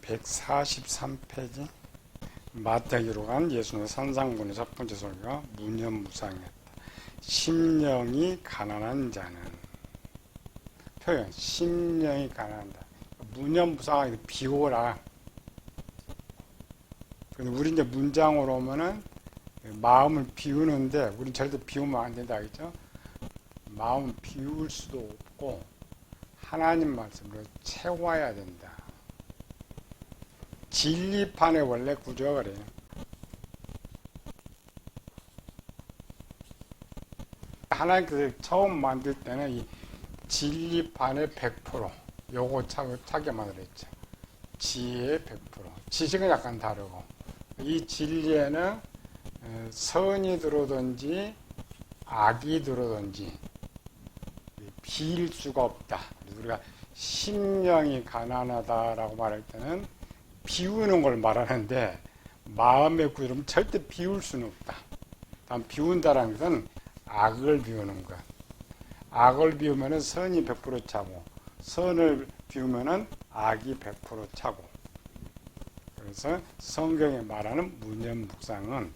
143페이지 마태기로 간 예수님의 산상군의 첫 번째 설교가 무념무상이었다. 심령이 가난한 자는 표현 심령이 가난하다. 무념무상하게 비워라. 근데 우리 이제 문장으로 오면은 마음을 비우는데 우리는 절대 비우면 안 된다 그죠? 마음을 비울 수도 없고 하나님 말씀으로 채워야 된다. 진리판의 원래 구조가 그래요. 하나님께서 처음 만들 때는 이 진리판의 100% 요거 차게 만들었죠. 지혜의 100%. 지식은 약간 다르고 이 진리에는 선이 들어오든지 악이 들어오든지 비일 수가 없다. 우리가 심령이 가난하다라고 말할 때는 비우는 걸 말하는데 마음의 구조는 절대 비울 수는 없다. 다음 비운다라는 것은 악을 비우는 것. 악을 비우면 선이 100% 차고 선을 비우면 악이 100% 차고. 그래서 성경에 말하는 무념묵상은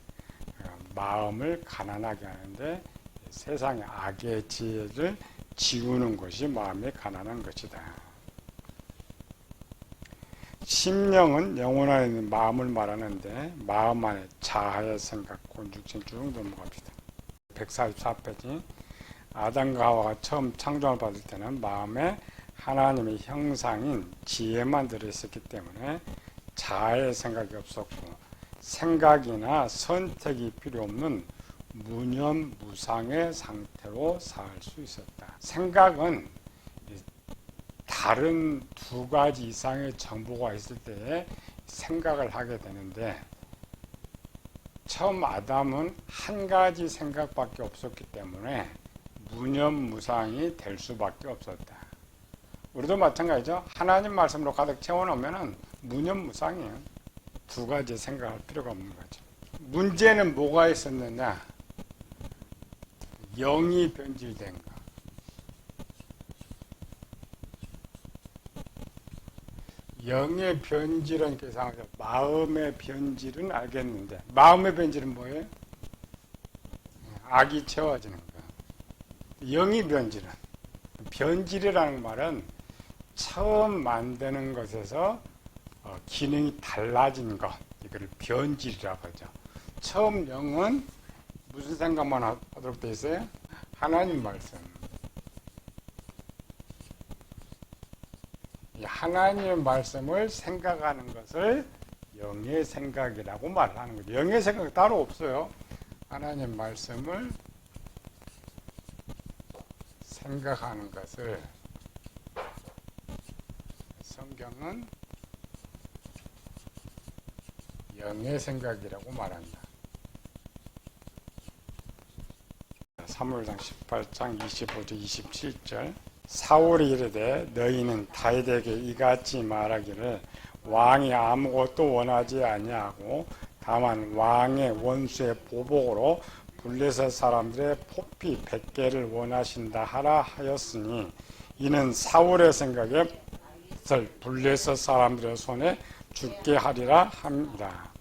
마음을 가난하게 하는데 세상의 악의 지혜를 지우는 것이 마음이 가난한 것이다. 심령은 영혼 안에 있는 마음을 말하는데 마음 안에 자아의 생각, 곤죽신 쭉 넘어갑시다. 144페이지 아담과 하와가 처음 창조를 받을 때는 마음에 하나님의 형상인 지혜만 들어있었기 때문에 자아의 생각이 없었고 생각이나 선택이 필요 없는 무념무상의 상태로 살 수 있었다. 생각은 다른 두 가지 이상의 정보가 있을 때에 생각을 하게 되는데 처음 아담은 한 가지 생각밖에 없었기 때문에 무념무상이 될 수밖에 없었다. 우리도 마찬가지죠. 하나님 말씀으로 가득 채워놓으면 무념무상이에요. 두 가지 생각할 필요가 없는 거죠. 문제는 뭐가 있었느냐? 영이 변질된 거. 영의 변질은 계산하죠. 마음의 변질은 알겠는데 마음의 변질은 뭐예요? 악이 채워지는 거. 영이 변질은 변질이라는 말은 처음 만드는 것에서 기능이 달라진 것, 이걸 변질이라고 하죠. 처음 영은 무슨 생각만 하도록 되어 있어요? 하나님 말씀. 하나님의 말씀을 생각하는 것을 영의 생각이라고 말하는 거죠. 영의 생각이 따로 없어요. 하나님 말씀을 생각하는 것을 성경은 영의 생각이라고 말한다. 사무엘상 18장 25절 27절 사울이 이르되 너희는 다윗에게 이같이 말하기를 왕이 아무것도 원하지 아니하고 다만 왕의 원수의 보복으로 블레셋 사람들의 포피 100개를 원하신다 하라 하였으니 이는 사울의 생각에 블레셋 사람들의 손에 죽게 하리라 합니다.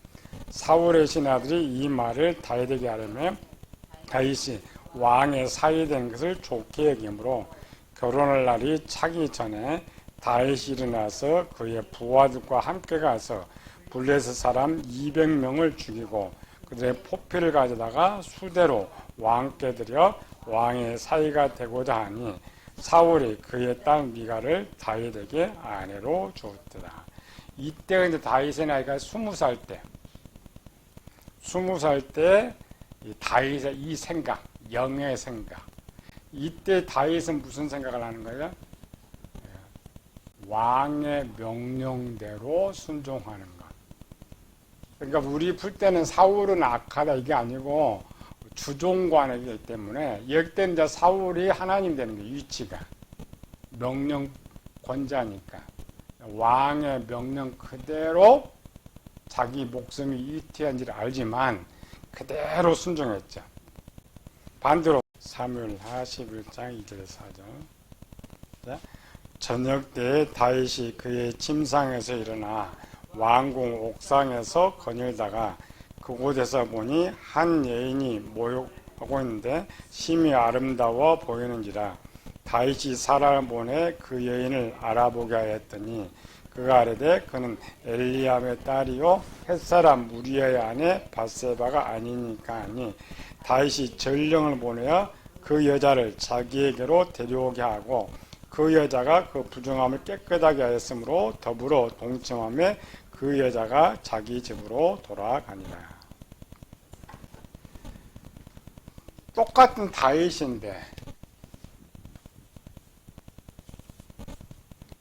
사울의 신하들이 이 말을 다윗에게 하려면 다윗이 왕의 사위 된 것을 좋게 여기므로 결혼할 날이 차기 전에 다윗이 일어나서 그의 부하들과 함께 가서 블레셋 사람 200명을 죽이고 그들의 포피를 가져다가 수대로 왕께 드려 왕의 사위가 되고자 하니 사울이 그의 딸 미가를 다윗에게 아내로 주었더라. 이때 이제 다윗의 나이가 20살 때, 20살 때 다윗의 이 생각, 영의 생각. 이때 다윗은 무슨 생각을 하는 거예요? 왕의 명령대로 순종하는 것. 그러니까 우리 풀 때는 사울은 악하다 이게 아니고 주종관이기 때문에 역대 이제 사울이 하나님 되는 거예요. 위치가 명령 권자니까 왕의 명령 그대로 자기 목숨이 위태한지를 알지만 그대로 순종했죠. 반대로 사무엘하 11장 2절에서 4절 저녁 때에 다윗이 그의 침상에서 일어나 왕궁 옥상에서 거닐다가 그곳에서 보니 한 여인이 모욕하고 있는데 심히 아름다워 보이는지라. 다윗이 사람을 보내 그 여인을 알아보게 하였더니 그가 아뢰되 그는 엘리압의 딸이요 햇사람 우리아의 아내 밧세바가 아니니까 하니, 다윗이 전령을 보내어 그 여자를 자기에게로 데려오게 하고 그 여자가 그 부정함을 깨끗하게 하였으므로 더불어 동침하며 그 여자가 자기 집으로 돌아가니라. 똑같은 다윗인데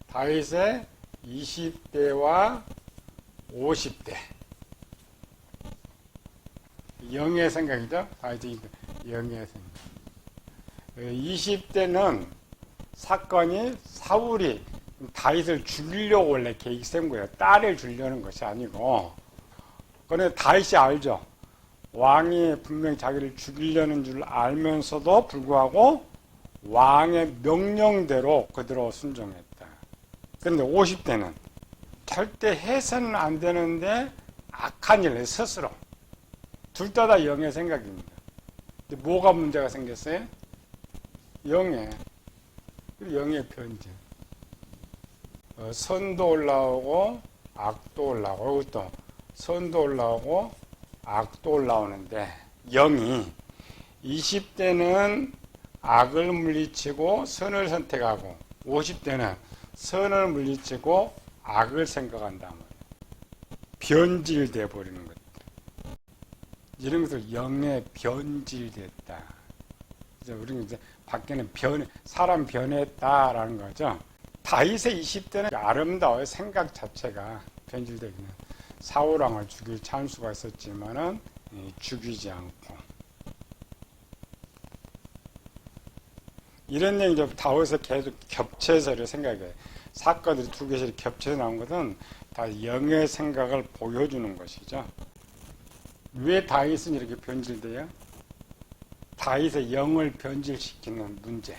다윗의 20대와 50대 영의 생각이죠. 다윗의 영의 생각. 20대는 사건이 사울이 다윗을 죽이려고 원래 계획 세운 거예요. 딸을 주려는 것이 아니고. 그런데 다윗이 알죠. 왕이 분명히 자기를 죽이려는 줄 알면서도 불구하고 왕의 명령대로 그대로 순종했다. 그런데 50대는 절대 해서는 안 되는데 악한 일을 스스로. 둘 다 영의 생각입니다. 근데 뭐가 문제가 생겼어요? 영의 변질. 선도 올라오고 악도 올라오고, 또 선도 올라오고 악도 올라오는데, 영이 20대는 악을 물리치고 선을 선택하고 50대는 선을 물리치고 악을 생각한단 말이에요. 변질돼 버리는 것. 이런 것을 영에 변질됐다. 우리는 이제 밖에는 사람 변했다라는 거죠. 다윗의 20대는 아름다워요. 생각 자체가 변질되기는. 사울왕을 죽일 찬수가 있었지만은 죽이지 않고. 이런 얘기 좀 다윗에서 계속 겹쳐서 생각해요. 사건들이 두 개씩 겹쳐서 나온 것은 다 영의 생각을 보여주는 것이죠. 왜 다윗은 이렇게 변질돼요? 다윗의 영을 변질시키는 문제.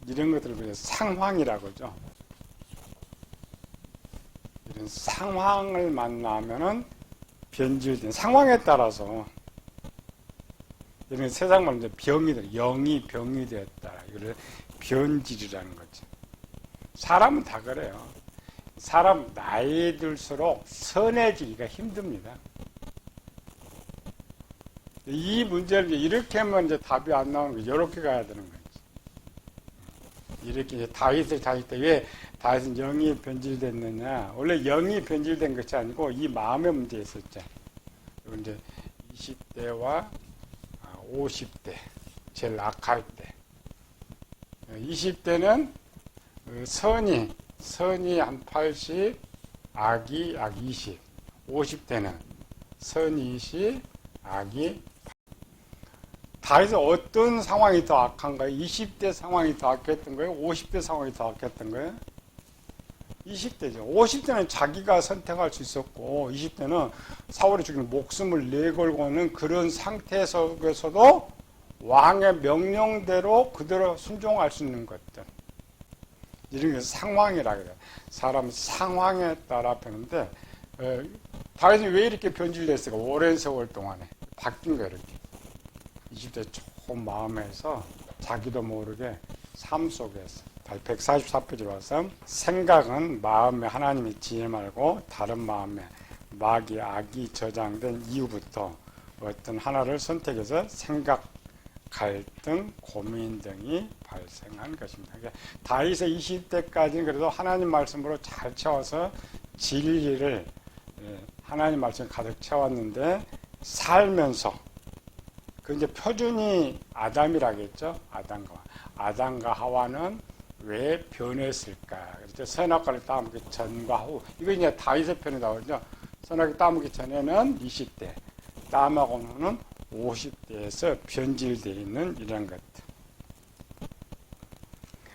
이런 것들을 우리가 상황이라고 하죠. 이런 상황을 만나면은 변질된 상황에 따라서 이런 세상 말로 이제 영이 병이 되었다. 이걸 변질이라는 거죠. 사람은 다 그래요. 사람 나이 들수록 선해지기가 힘듭니다. 이 문제를 이렇게 하면 이제 답이 안 나오는 거죠. 이렇게 가야 되는 거죠. 이렇게 다윗을 다닐 때 왜 다윗은 영이 변질됐느냐? 원래 영이 변질된 것이 아니고 이 마음의 문제 있었죠. 이제 20대와 50대 제일 악할 때. 20대는 선이 한 80, 악이 약 20. 50대는 선이 20, 악이. 다윗은 어떤 상황이 더 악한가요? 20대 상황이 더 악했던 거예요? 50대 상황이 더 악했던 거예요? 20대죠. 50대는 자기가 선택할 수 있었고 20대는 사울이 죽이는 목숨을 내걸고는 그런 상태 속에서도 왕의 명령대로 그대로 순종할 수 있는 것들. 이런 게 상황이라고 해요. 사람 상황에 따라 변하는데 다윗이 왜 이렇게 변질됐을까? 오랜 세월 동안에 바뀐 거예요. 이렇게 20대 좋은 마음에서 자기도 모르게 삶 속에서 144페이지로 와서 생각은 마음에 하나님의 지혜 말고 다른 마음에 마귀 악이 저장된 이후부터 어떤 하나를 선택해서 생각, 갈등, 고민 등이 발생한 것입니다. 그러니까 다윗의 20대까지는 그래도 하나님 말씀으로 잘 채워서 진리를 하나님 말씀 가득 채웠는데 살면서 그 이제 표준이 아담이라겠죠. 아담과 하와는 왜 변했을까? 그래서 선악과를 따먹기 전과 후. 이거 이제 다윗의 편에 나오죠. 선악을 따먹기 전에는 20대, 따먹고는 50대에서 변질되어 있는 이런 것들.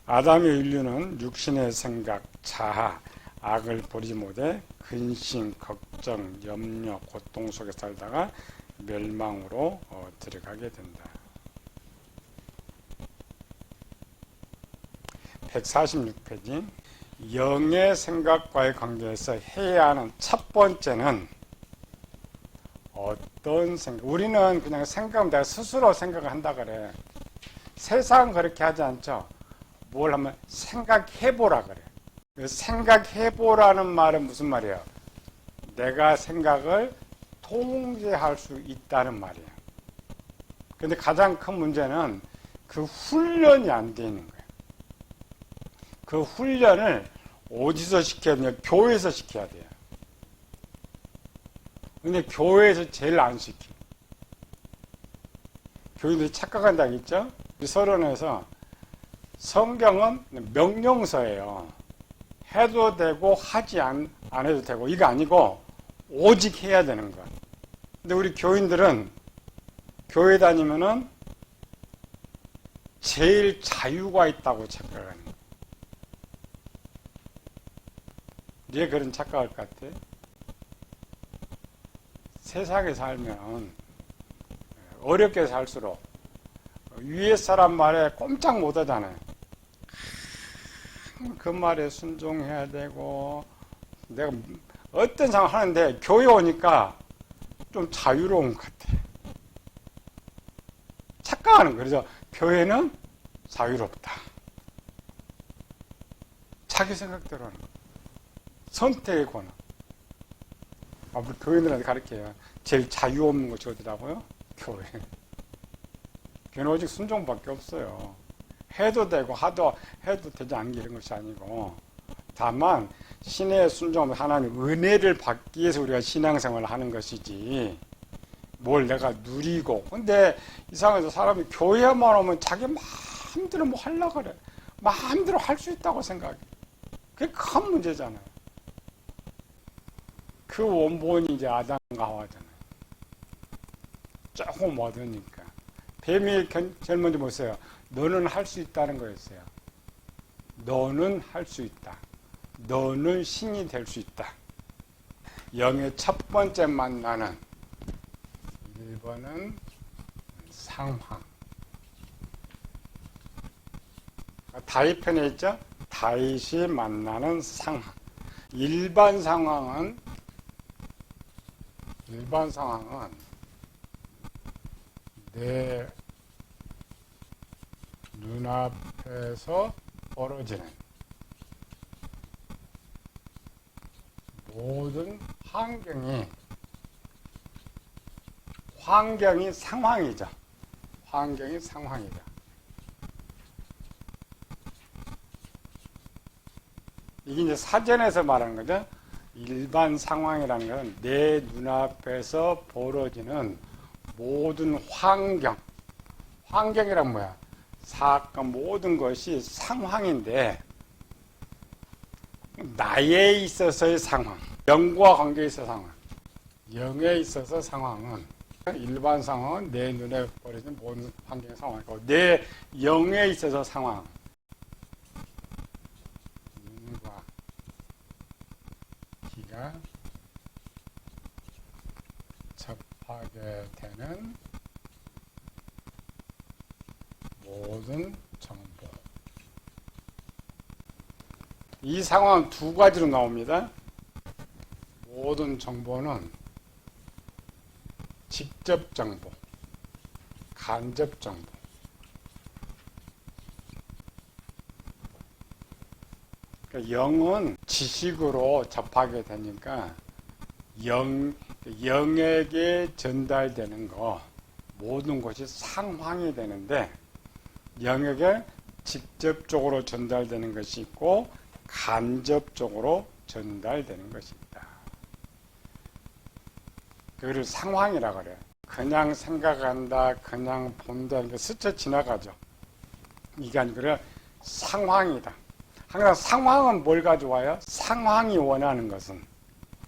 아담의 인류는 육신의 생각, 자아, 악을 버리지 못해 근심, 걱정, 염려, 고통 속에 살다가 멸망으로 들어가게 된다. 146페이지. 영의 생각과의 관계에서 해야 하는 첫 번째는 어떤 생각? 우리는 그냥 생각하면 내가 스스로 생각을 한다 그래. 세상은 그렇게 하지 않죠. 뭘 하면 생각해보라 그래. 생각해보라는 말은 무슨 말이에요? 내가 생각을 통제할 수 있다는 말이에요. 근데 가장 큰 문제는 그 훈련이 안 돼 있는 거예요. 그 훈련을 어디서 시켜야 되냐? 교회에서 시켜야 돼요. 근데 교회에서 제일 안 시켜. 교인들이 착각한다고 했죠? 우리 서론에서 성경은 명령서예요. 해도 되고 하지 안 해도 되고 이거 아니고 오직 해야 되는 거야. 근데 우리 교인들은 교회 다니면은 제일 자유가 있다고 착각하는 거야. 왜 그런 착각할 것 같아? 세상에 살면 어렵게 살수록 위에 사람 말에 꼼짝 못 하잖아요. 그 말에 순종해야 되고 내가 어떤 상황 하는데 교회 오니까 좀 자유로운 것 같아. 착각하는 거예요. 그래서 교회는 자유롭다. 자기 생각대로 하는 거예요. 선택의 권한. 우리 교인들한테 가르쳐요. 제일 자유 없는 것이 어디라고요? 교회. 교회는 오직 순종밖에 없어요. 해도 되고 해도 되지 않는 게 이런 것이 아니고 다만 신의 순종, 하나님 은혜를 받기 위해서 우리가 신앙생활을 하는 것이지 뭘 내가 누리고. 근데 이상해서 사람이 교회만 오면 자기 마음대로 뭐 하려고 그래. 마음대로 할 수 있다고 생각해. 그게 큰 문제잖아요. 그 원본이 이제 아담과 하와잖아요. 조금 얻으니까. 뱀이 제일 먼저 보세요. 너는 할 수 있다는 거였어요. 너는 할 수 있다. 너는 신이 될 수 있다. 영의 첫 번째 만나는 1번은 상황. 다윗편에 있죠? 다윗이 만나는 상황. 일반 상황은 내 눈앞에서 벌어지는 모든 환경이 상황이죠. 환경이 상황이다. 이게 이제 사전에서 말하는 거죠. 일반 상황이라는 것은 내 눈앞에서 벌어지는 모든 환경이란 뭐야? 사건 모든 것이 상황인데 나에 있어서의 상황, 영과 관계에 있어서 상황, 영에 있어서 상황은 일반 상황은 내 눈에 벌어지는 모든 환경의 상황이고 내 영에 있어서 상황, 눈과 귀가 접하게 되는 모든 정보. 이 상황은 두 가지로 나옵니다. 모든 정보는 직접 정보, 간접 정보. 그러니까 영은 지식으로 접하게 되니까 영에게 전달되는 거 모든 것이 상황이 되는데 영에게 직접적으로 전달되는 것이 있고 간접적으로 전달되는 것이 있다. 그걸 상황이라고 그래요. 그냥 생각한다, 그냥 본다, 스쳐 지나가죠. 이게 아니고 상황이다. 항상 상황은 뭘 가져와요? 상황이 원하는 것은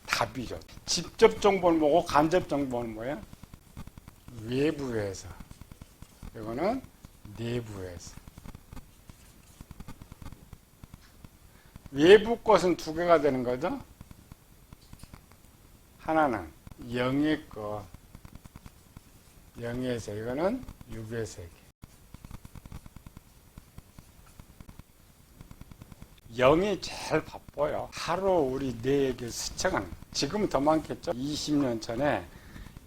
답이죠. 직접 정보는 뭐고 간접 정보는 뭐예요? 외부에서. 이거는 내부에서. 외부 것은 두 개가 되는 거죠. 하나는 영의 것, 영의 세계, 이거는 육의 세계. 영이 제일 바빠요. 하루 우리 뇌에게 스쳐가는, 지금은 더 많겠죠. 20년 전에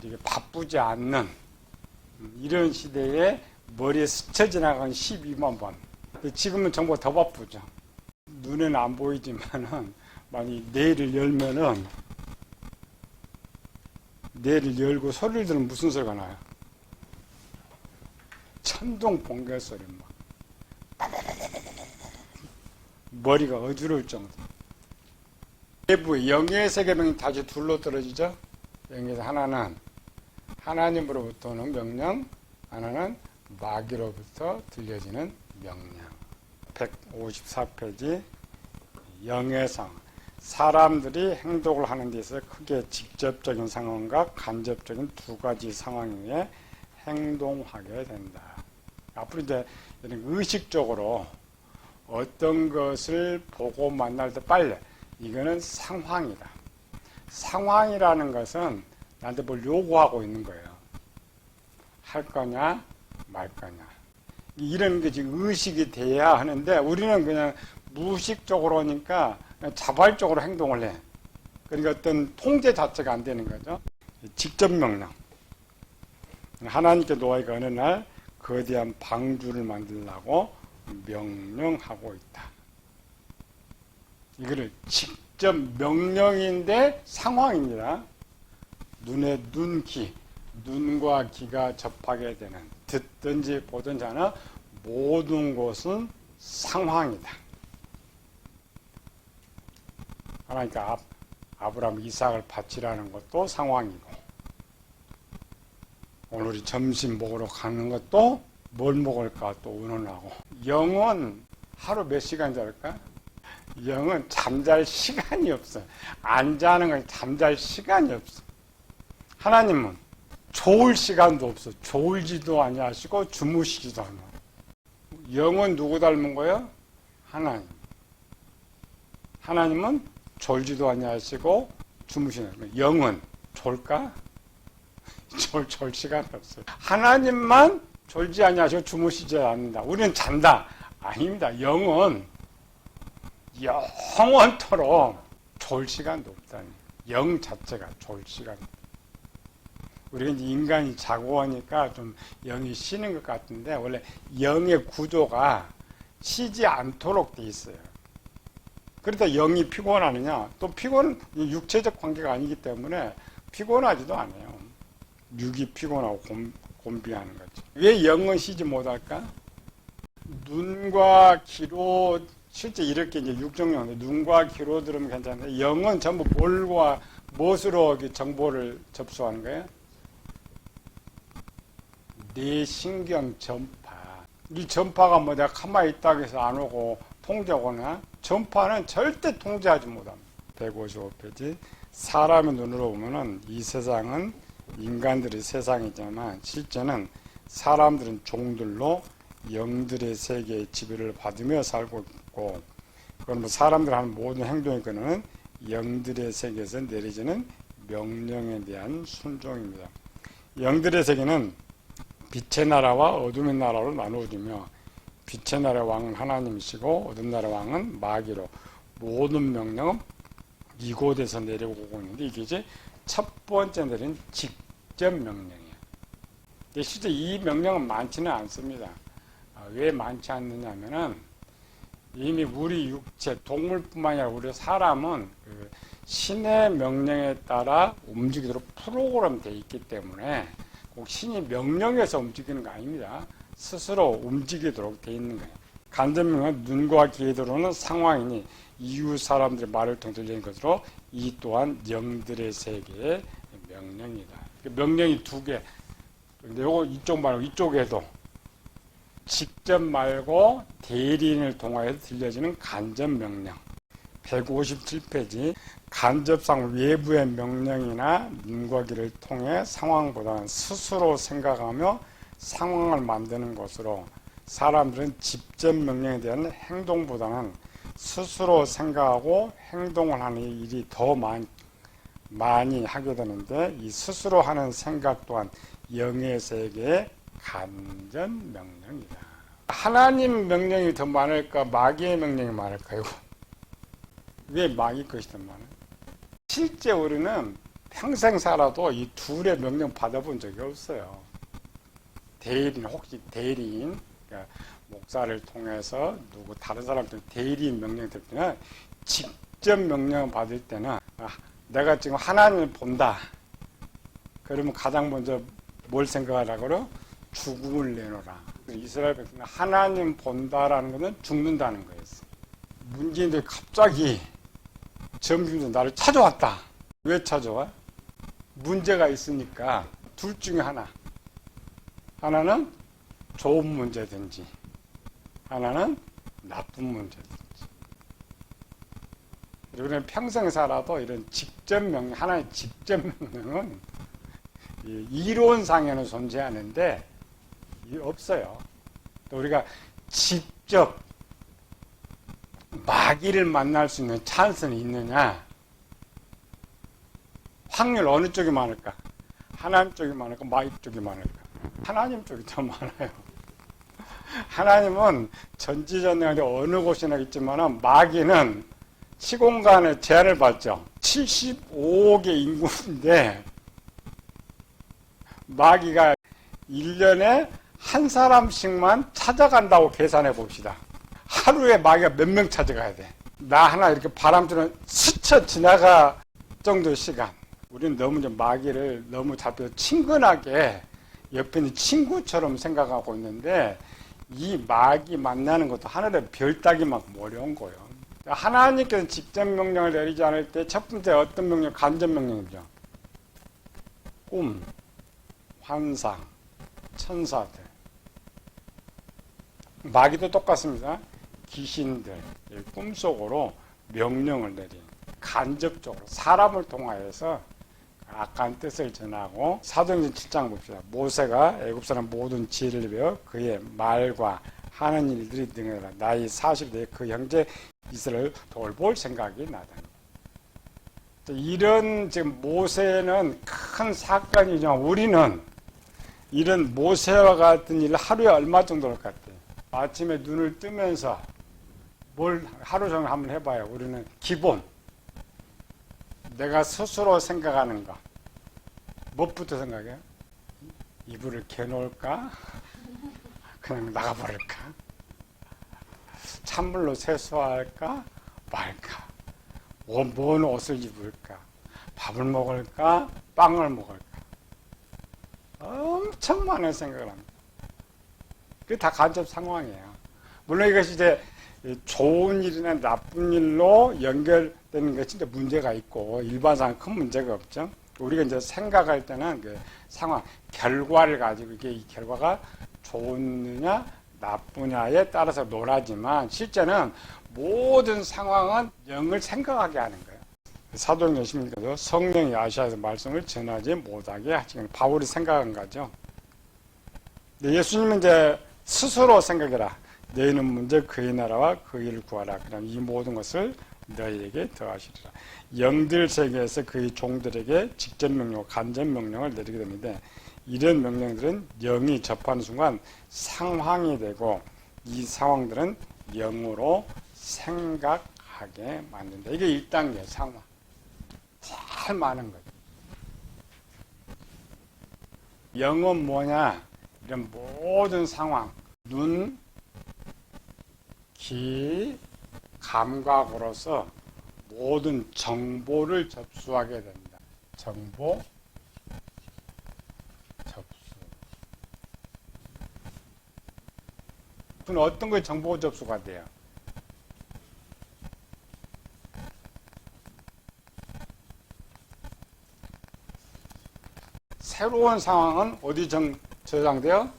이렇게 바쁘지 않는 이런 시대에 머리에 스쳐 지나간 12만 번. 지금은 정보가 더 바쁘죠. 눈에는 안 보이지만은 만약 뇌를 열면은, 뇌를 열고 소리를 들으면 무슨 소리가 나요? 천둥 번개 소리 막. 머리가 어지러울 정도. 내부의 영의 세계명이 다시 둘로 떨어지죠. 영에서 하나는 하나님으로부터 오는 명령, 하나는 마귀로부터 들려지는 명령. 154페이지 영의 상황. 사람들이 행동을 하는 데 있어서 크게 직접적인 상황과 간접적인 두 가지 상황 위에 행동하게 된다. 앞으로 이제 의식적으로 어떤 것을 보고 만날 때 빨리, 이거는 상황이다. 상황이라는 것은 나한테 뭘 요구하고 있는 거예요. 할 거냐 말 거냐. 이런 게 지금 의식이 돼야 하는데, 우리는 그냥 무의식적으로 하니까 자발적으로 행동을 해. 그러니까 어떤 통제 자체가 안 되는 거죠. 직접 명령. 하나님께 노아가 어느 날 거대한 방주를 만들라고 명령하고 있다. 이거를 직접 명령인데 상황입니다. 눈에 눈, 귀, 눈과 귀가 접하게 되는, 듣든지 보든지 하는 모든 것은 상황이다. 그러니까 아브라함 이삭을 바치라는 것도 상황이고, 오늘 우리 점심 먹으러 가는 것도 뭘 먹을까 또 의논하고. 영은 하루 몇 시간 잘까? 영은 잠잘 시간이 없어. 안 자는 건 잠잘 시간이 없어. 하나님은 좋을 시간도 없어. 졸지도 아니하시고 주무시지도 않아. 영은 누구 닮은 거예요? 하나님. 하나님은 졸지도 아니하시고 주무시는 거예요. 영은 졸까? 졸 시간 없어요. 하나님만 졸지 아니하시고 주무시지 않는다. 우리는 잔다. 아닙니다. 영은 영원토록 졸 시간도 없다니. 영 자체가 졸 시간. 우리가 이제 인간이 자고 하니까 좀 영이 쉬는 것 같은데, 원래 영의 구조가 쉬지 않도록 돼 있어요. 그러다 영이 피곤하느냐? 또 육체적 관계가 아니기 때문에 피곤하지도 않아요. 육이 피곤하고 곤비하는 거죠. 왜 영은 쉬지 못할까? 눈과 귀로, 실제 이렇게 이제 육정용, 눈과 귀로 들으면 괜찮은데, 영은 전부 무엇으로 정보를 접수하는 거예요? 뇌신경 전파. 이 전파가 뭐 내가 가만히 있다고 해서 안 오고 통제하거나, 전파는 절대 통제하지 못합니다. 155페이지. 사람의 눈으로 보면은 이 세상은 인간들의 세상이지만, 실제는 사람들은 종들로 영들의 세계의 지배를 받으며 살고 있고, 그건 뭐 사람들 하는 모든 행동의 근원은 영들의 세계에서 내려지는 명령에 대한 순종입니다. 영들의 세계는 빛의 나라와 어둠의 나라로 나누어지며, 빛의 나라의 왕은 하나님이시고 어둠 나라의 왕은 마귀로, 모든 명령은 이곳에서 내려오고 있는데, 이게 이제 첫 번째 내린 직접 명령이에요. 실제 이 명령은 많지는 않습니다. 왜 많지 않느냐 하면은, 이미 우리 육체, 동물뿐만 아니라 우리 사람은 그 신의 명령에 따라 움직이도록 프로그램 되어 있기 때문에, 꼭 신이 명령해서 움직이는 거 아닙니다. 스스로 움직이도록 되어 있는 거예요. 간접명령은 눈과 귀에 들어오는 상황이니 이웃 사람들의 말을 통해 들리는 것으로, 이 또한 영들의 세계의 명령이다. 명령이 두 개. 근데 요거 이쪽 말고 이쪽에도 직접 말고 대리인을 통하여 들려지는 간접 명령. 157페이지. 간접상 외부의 명령이나 눈과 귀를 통해 상황보다는 스스로 생각하며 상황을 만드는 것으로, 사람들은 직접 명령에 대한 행동보다는 스스로 생각하고 행동을 하는 일이 더 많이 하게 되는데, 이 스스로 하는 생각 또한 영의 세계의 간접 명령이다. 하나님 명령이 더 많을까, 마귀의 명령이 많을까요? 왜 마귀 것이든 말은. 실제 우리는 평생 살아도 이 둘의 명령 받아본 적이 없어요. 대리인, 혹시 대리인, 그러니까 목사를 통해서 누구 다른 사람들 대리인 명령 될 때는, 직접 명령 받을 때는 내가 지금 하나님을 본다. 그러면 가장 먼저 뭘 생각하라고? 죽음을 내놓으라. 이스라엘 백성은 하나님 본다라는 것은 죽는다는 거였어요. 문재인들이 갑자기 점심에서 나를 찾아왔다. 왜 찾아와? 문제가 있으니까. 둘 중에 하나. 하나는 좋은 문제든지, 하나는 나쁜 문제든지. 그리고 평생 살아도 이런 직접 명령, 하나의 직접 명령은 이론상에는 존재하는데 없어요. 또 우리가 직접 마귀를 만날 수 있는 찬스는 있느냐? 확률 어느 쪽이 많을까? 하나님 쪽이 많을까? 마귀 쪽이 많을까? 하나님 쪽이 더 많아요. 하나님은 전지전능한데 어느 곳이나 있지만 마귀는 시공간에 제한을 받죠. 75억의 인구인데 마귀가 1년에 한 사람씩만 찾아간다고 계산해 봅시다. 하루에 마귀가 몇 명 찾아가야 돼? 나 하나 이렇게 바람처럼 스쳐 지나가 정도의 시간. 우리는 너무 좀 마귀를 너무 잡혀 친근하게 옆에 있는 친구처럼 생각하고 있는데, 이 마귀 만나는 것도 하늘의 별 따기만큼 어려운 거예요. 하나님께서 직접 명령을 내리지 않을 때 첫 번째 어떤 명령? 간접 명령이죠. 꿈, 환상, 천사들. 마귀도 똑같습니다. 귀신들, 꿈속으로 명령을 내린, 간접적으로 사람을 통하여서 악한 뜻을 전하고. 사도행전 7장 봅시다. 모세가 애굽 사람 모든 지혜를 배워 그의 말과 하는 일들이 능하라. 나이 40대에 그 형제 이스라엘을 돌볼 생각이 나다. 이런 지금 모세는 큰 사건이죠. 우리는 이런 모세와 같은 일을 하루에 얼마 정도 할 것 같아요? 아침에 눈을 뜨면서 뭘 하루 종일 한번 해봐요. 우리는 기본 내가 스스로 생각하는 거. 무엇부터 생각해요? 이불을 개놓을까? 그냥 나가버릴까? 찬물로 세수할까? 말까? 뭔 옷을 입을까? 밥을 먹을까? 빵을 먹을까? 엄청 많은 생각을 합니다. 그게 다 간접 상황이에요. 물론 이것이 이제 좋은 일이나 나쁜 일로 연결되는 것이 이제 문제가 있고, 일반상은 큰 문제가 없죠. 우리가 이제 생각할 때는 그 상황, 결과를 가지고 이게 이 결과가 좋느냐 나쁘냐에 따라서 놀아지만, 실제는 모든 상황은 영을 생각하게 하는 거예요. 사도행전 16장에서 성령이 아시아에서 말씀을 전하지 못하게 하시는, 바울이 생각한 거죠. 예수님은 이제 스스로 생각해라. 너희는 먼저 그의 나라와 그의 일을 구하라. 그럼 이 모든 것을 너희에게 더하시리라. 영들 세계에서 그의 종들에게 직접 명령, 간접 명령을 내리게 되는데, 이런 명령들은 영이 접하는 순간 상황이 되고, 이 상황들은 영으로 생각하게 만든다. 이게 1단계 상황. 잘 많은 거죠. 영은 뭐냐? 이런 모든 상황, 눈, 귀, 감각으로서 모든 정보를 접수하게 된다. 정보 접수. 그럼 어떤 게 정보 접수가 돼요? 새로운 상황은 어디 저장돼요?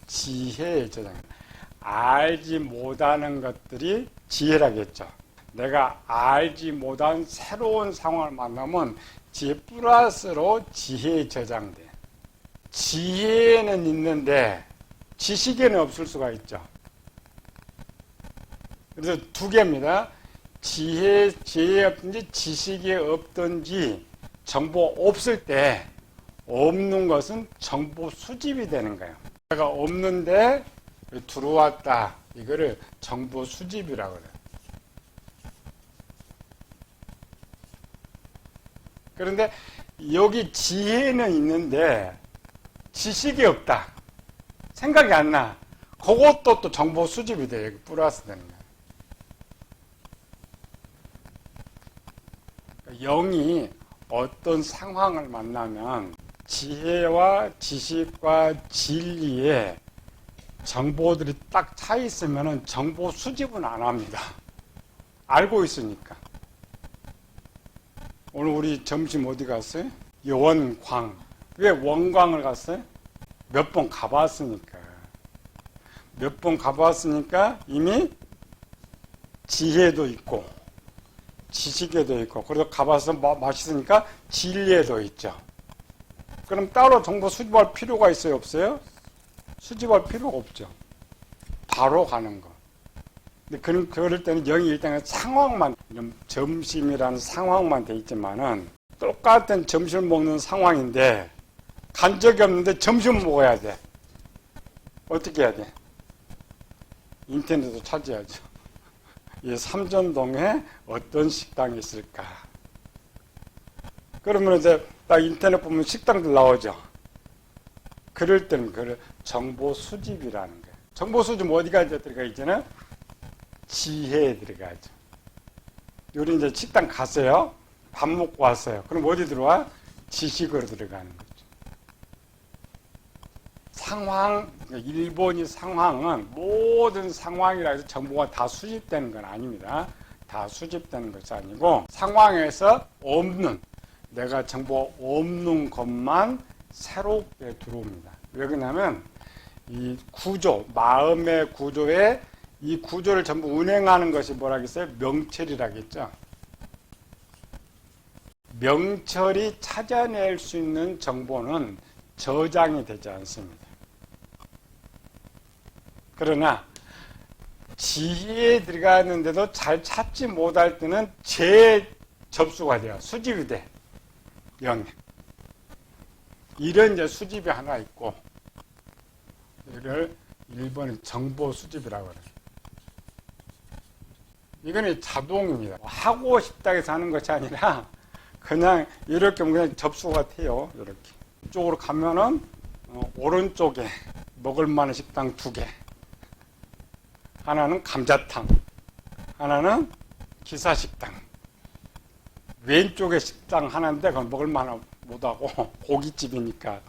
지혜에 저장돼요. 알지 못하는 것들이 지혜라겠죠. 내가 알지 못한 새로운 상황을 만나면 지혜 플러스로 지혜에 저장돼. 지혜는 있는데 지식에는 없을 수가 있죠. 그래서 두 개입니다. 지혜에 없든지 지식에 없든지 정보 없을 때, 없는 것은 정보 수집이 되는 거예요. 내가 없는데 들어왔다. 이거를 정보 수집이라고 그래요. 그런데 여기 지혜는 있는데 지식이 없다. 생각이 안 나. 그것도 또 정보 수집이 돼. 여기 플러스 되는 거야. 영이 어떤 상황을 만나면 지혜와 지식과 진리에 정보들이 딱 차 있으면 정보 수집은 안 합니다. 알고 있으니까. 오늘 우리 점심 어디 갔어요? 원광. 왜 원광을 갔어요? 몇 번 가봤으니까. 몇 번 가봤으니까 이미 지혜도 있고 지식에도 있고, 그래서 가봐서 맛있으니까 진리에도 있죠. 그럼 따로 정보 수집할 필요가 있어요, 없어요? 수집할 필요가 없죠. 바로 가는 거. 근데 그럴 때는 영이 일단 상황만, 점심이라는 상황만 돼 있지만은 똑같은 점심을 먹는 상황인데 간 적이 없는데 점심 먹어야 돼. 어떻게 해야 돼? 인터넷으로 찾아야죠. 이 삼전동에 어떤 식당이 있을까? 그러면 이제 딱 인터넷 보면 식당들 나오죠. 그럴 때는 정보 수집이라는 거예요. 정보 수집 어디가 이제 들어가 있잖아요? 지혜에 들어가죠. 요리 이제 식당 갔어요. 밥 먹고 왔어요. 그럼 어디 들어와? 지식으로 들어가는 거죠. 상황, 일본이 상황은 모든 상황이라 해서 정보가 다 수집되는 건 아닙니다. 다 수집되는 것이 아니고 상황에서 없는, 내가 정보가 없는 것만 새롭게 들어옵니다. 왜 그러냐면 이 구조, 마음의 구조에 이 구조를 전부 운행하는 것이 뭐라겠어요? 명철이라겠죠. 명철이 찾아낼 수 있는 정보는 저장이 되지 않습니다. 그러나 지혜에 들어가는데도 잘 찾지 못할 때는 재접수가 돼요. 수집이 돼. 영에. 이런 이제 수집이 하나 있고, 이걸 일본은 정보 수집이라고 그래요. 이거는 자동입니다. 하고 싶다 해서 하는 것이 아니라 그냥 이렇게 그냥 접수가 돼요. 이렇게. 이쪽으로 가면은 오른쪽에 먹을 만한 식당 2개. 하나는 감자탕, 하나는 기사식당. 왼쪽에 식당 하나인데 그건 먹을 만한 못하고 고깃집이니까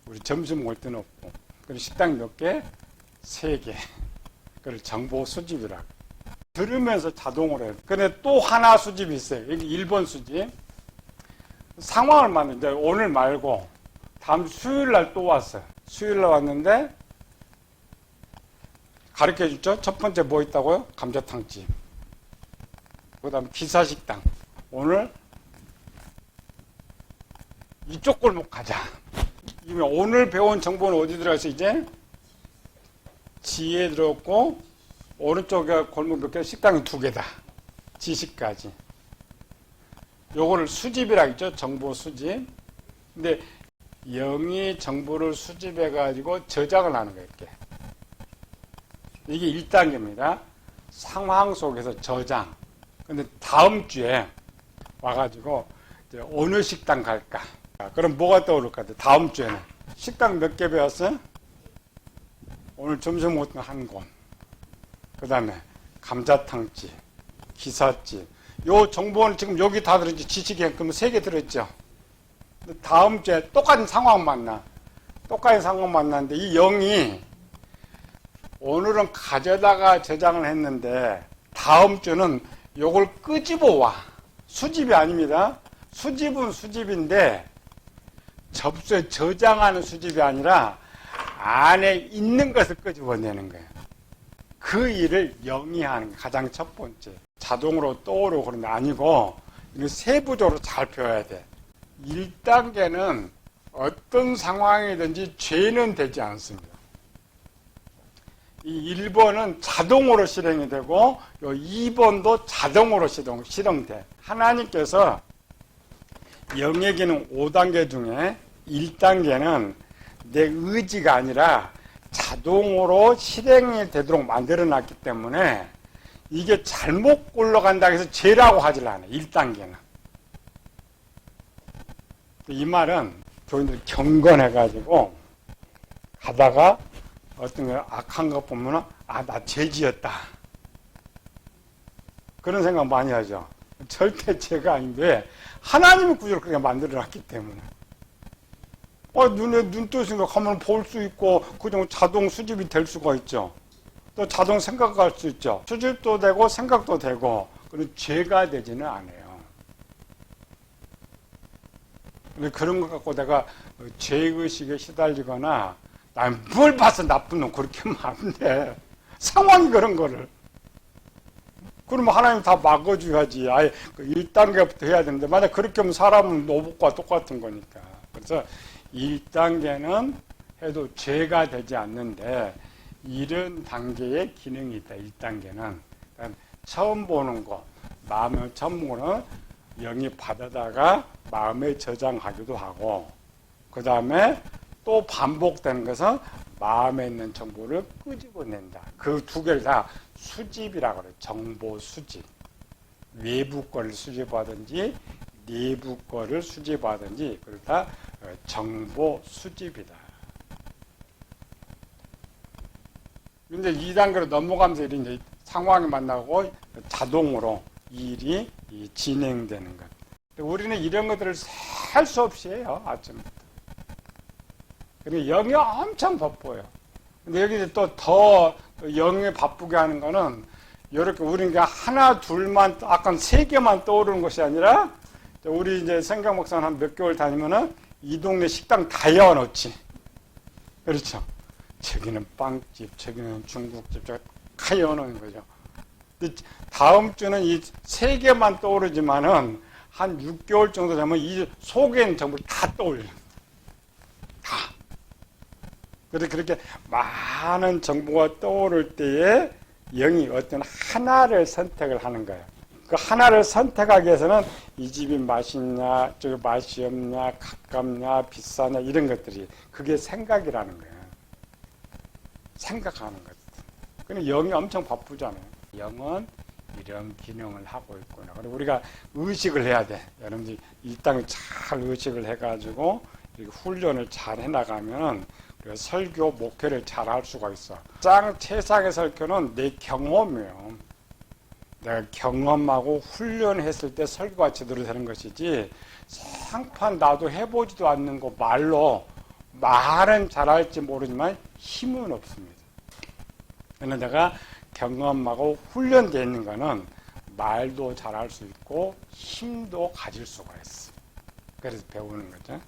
우리 점심 먹을 때는 없고. 그리고 식당 몇 개? 3개. 그걸 정보 수집이라고. 들으면서 자동으로 해요. 근데 또 하나 수집이 있어요. 여기 1번 수집. 상황을 만드는데 오늘 말고 다음 수요일 날 또 왔어요. 수요일 날 왔는데 가르쳐 줬죠? 첫 번째 뭐 있다고요? 감자탕집. 그 다음 기사식당. 오늘 이쪽 골목 가자. 오늘 배운 정보는 어디 들어가서 이제? 지혜에 들어갔고, 오른쪽에 골목 몇 개, 식당이 2개다. 지식까지. 요거를 수집이라 했죠? 정보 수집. 근데 영이 정보를 수집해가지고 저장을 하는 거예요, 이렇게. 이게 1단계입니다. 상황 속에서 저장. 근데 다음 주에 와가지고 이제 어느 식당 갈까? 그럼 뭐가 떠오를 것 같아요? 다음 주에는 식당 몇 개 배웠어요? 오늘 점심 먹었던 한 곳. 그 다음에 감자탕집, 기사집. 요 정보는 지금 여기 다 들어있지. 지식이 그러면 3개 들어있죠. 근데 다음 주에 똑같은 상황 만나. 똑같은 상황 만났는데 이 영이 오늘은 가져다가 저장을 했는데 다음 주는 요걸 끄집어 와. 수집이 아닙니다. 수집은 수집인데 접수에 저장하는 수집이 아니라 안에 있는 것을 끄집어내는 거예요. 그 일을 영이 하는 게 가장 첫 번째. 자동으로 떠오르고 그런 게 아니고 이거 세부적으로 잘 배워야 돼. 1단계는 어떤 상황이든지 죄는 되지 않습니다. 이 1번은 자동으로 실행이 되고 요 2번도 자동으로 실행돼. 하나님께서 영에게는 5단계 중에 1단계는 내 의지가 아니라 자동으로 실행이 되도록 만들어 놨기 때문에 이게 잘못 굴러간다고 해서 죄라고 하질 않아요. 1단계는. 이 말은 교인들 경건해가지고 가다가 어떤 거 악한 것 보면은 나 죄지었다. 그런 생각 많이 하죠. 절대 죄가 아닌데 하나님이 구조를 그렇게 만들어놨기 때문에 눈에 눈뜨 생각하면 볼 수 있고 그냥 자동 수집이 될 수가 있죠. 또 자동 생각할 수 있죠. 수집도 되고 생각도 되고 그런 죄가 되지는 않아요. 근데 그런 것 갖고 내가 죄의식에 시달리거나 난 뭘 봐서 나쁜 놈 그렇게 하면 안 돼. 상황이 그런 거를. 그러면 하나님 다 막아줘야지. 아예 1단계부터 해야 되는데 만약 그렇게 하면 사람은 로봇과 똑같은 거니까. 그래서 1단계는 해도 죄가 되지 않는데 이런 단계의 기능이 있다. 1단계는 처음 보는 거, 마음을 처음 보는 영이 받아다가 마음에 저장하기도 하고 그 다음에 또 반복되는 것은 마음에 있는 정보를 끄집어낸다. 그 두 개를 다 수집이라고 그래요. 정보 수집. 외부 거를 수집하든지 내부 거를 수집하든지 그걸 다 정보 수집이다. 근데 2단계로 넘어가면서 이제 상황이 만나고 자동으로 일이 진행되는 것. 우리는 이런 것들을 셀 수 없이 해요. 아침부터. 그리고 영이 엄청 바빠요. 근데 여기 또 더 영이 바쁘게 하는 거는 이렇게 우리가 하나 둘만 아까 세 개만 떠오르는 것이 아니라 우리 이제 생각 목사는 한 몇 개월 다니면은 이 동네 식당 다 여놓지. 그렇죠. 저기는 빵집, 저기는 중국집, 저기 다 여놓는 거죠. 근데 다음 주는 이 세 개만 떠오르지만은 한 6개월 정도 되면 이 속에 있는 정보를 다 떠올려요. 다. 그래서 그렇게 많은 정보가 떠오를 때에 영이 어떤 하나를 선택을 하는 거예요. 그 하나를 선택하기 위해서는 이 집이 맛있냐, 저기 맛이 없냐, 가깝냐, 비싸냐 이런 것들이 그게 생각이라는 거예요. 생각하는 것. 근데 영이 엄청 바쁘잖아요. 영은 이런 기능을 하고 있구나. 그리고 우리가 의식을 해야 돼. 여러분들이 이 땅에 잘 의식을 해가지고 이렇게 훈련을 잘 해나가면 설교, 목회를 잘 할 수가 있어. 최상의 설교는 내 경험이에요. 내가 경험하고 훈련했을 때 설교가 제대로 되는 것이지 상판 나도 해보지도 않는 거 말은 잘할지 모르지만 힘은 없습니다. 그러나 내가 경험하고 훈련되어 있는 거는 말도 잘할 수 있고 힘도 가질 수가 있어. 그래서 배우는 거죠.